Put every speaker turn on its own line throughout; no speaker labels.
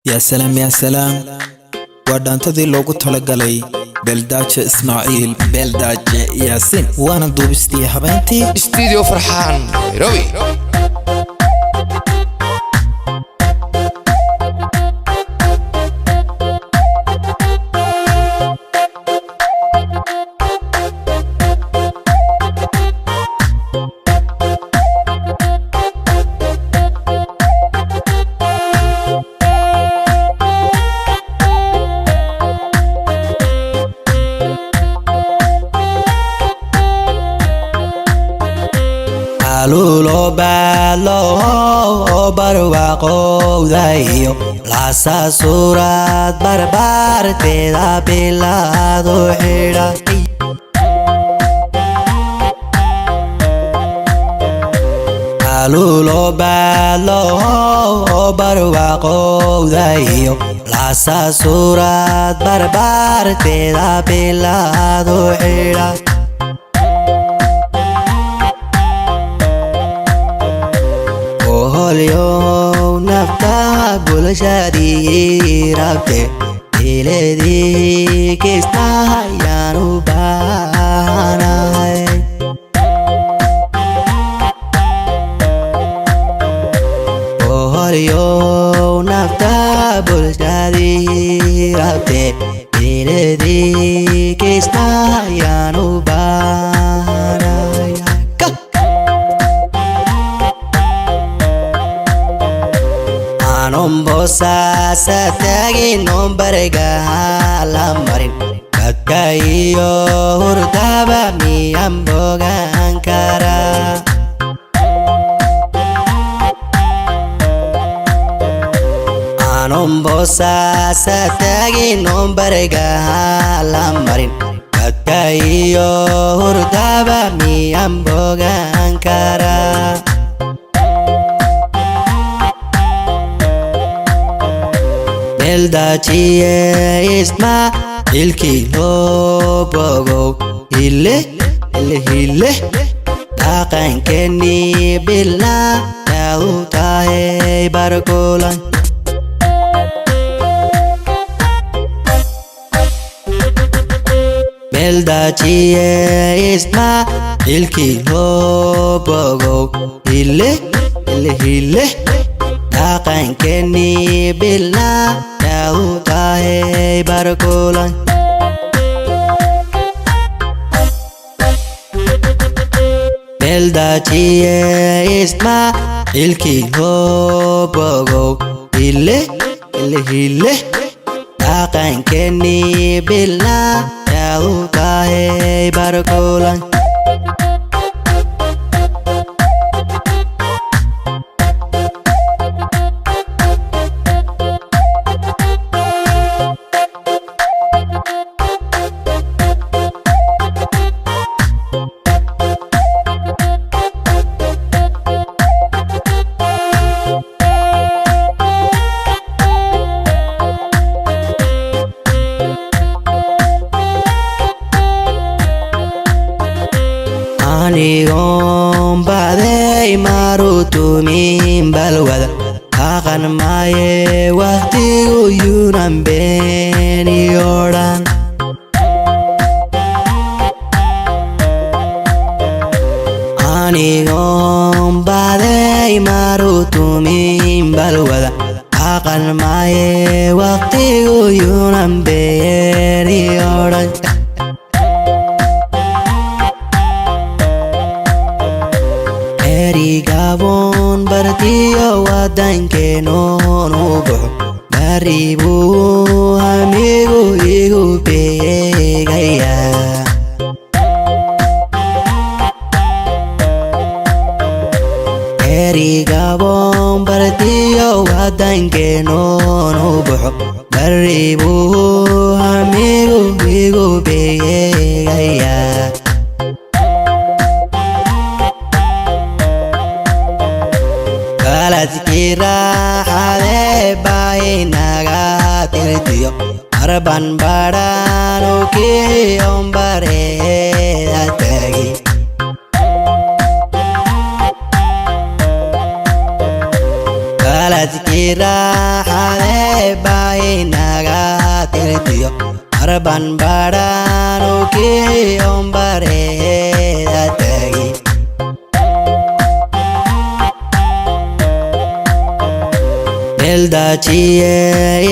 يا سلام يا سلام ودانتدي لوgu talagalay Beeldaaje Ismaaciil Beeldaaje Yaasin waana duubistii habeentii
استديو فرحان نيروبي
Lulo balo barwaaqo dayo la surat barbar te da bilado hira Lulo balo barwaaqo dayo la surat barbar te da bilado hira اليوم نفتح بلشادي ربتي إلدي كيستا يانو باناي اليوم نفتح بلشادي ربتي إلدي كيستا يانو باناي Nombosa satagi nombarga lamarin kakayo hurdaba mi amboga ankara Nombosa satagi nombarga lamarin kakayo hurdaba mi amboga ankara Beeldaaje Ismaaciil kilo bogo hille dhaqankeeni bilaa uu tahay barkulan Beeldaaje Ismaaciil kilo bogo hille dhaqankeeni bilaa uu tahay barkulan Beeldaaje Ismaaciil kilo bogo hille dhaqankeeni bilaa uu tahay barkulan Anigon baday marutumin balwada Akan maye waqtigu yunan beeni odhan Anigon baday marutumin balwada Akan maye waqtigu yunan beeni odhan Gabon bartiyo wadankeeno nubuxo baribu amigu igu beegaya Gabon bartiyo wadankeeno nubuxo baribu amigu igu beegaya Raxade baynaga tirtiyo arban badano ki ombare atagi
baladki raaxade bainaga tirtiyo arban badhanu kiyon bareeda tagi Beeldaaje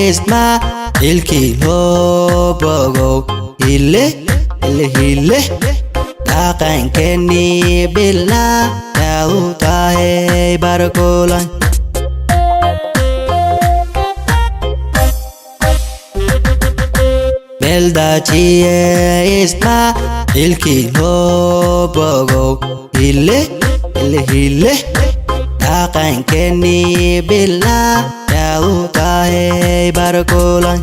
Ismaaciilkii loo bogow hile dhaqankeenii bilnaa yaadu tahay barkulan Beeldaaje Ismaaciilkii loo bogow hile dhaqankeenii bilnaa yaadu tahay barkulan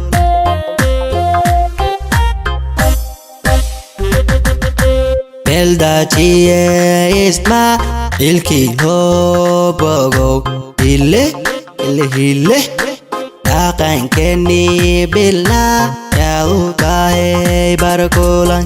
Beeldaaje Ismaaciilkii loo bogow hile dhaqankeenii bilnaa yaadu tahay barkulan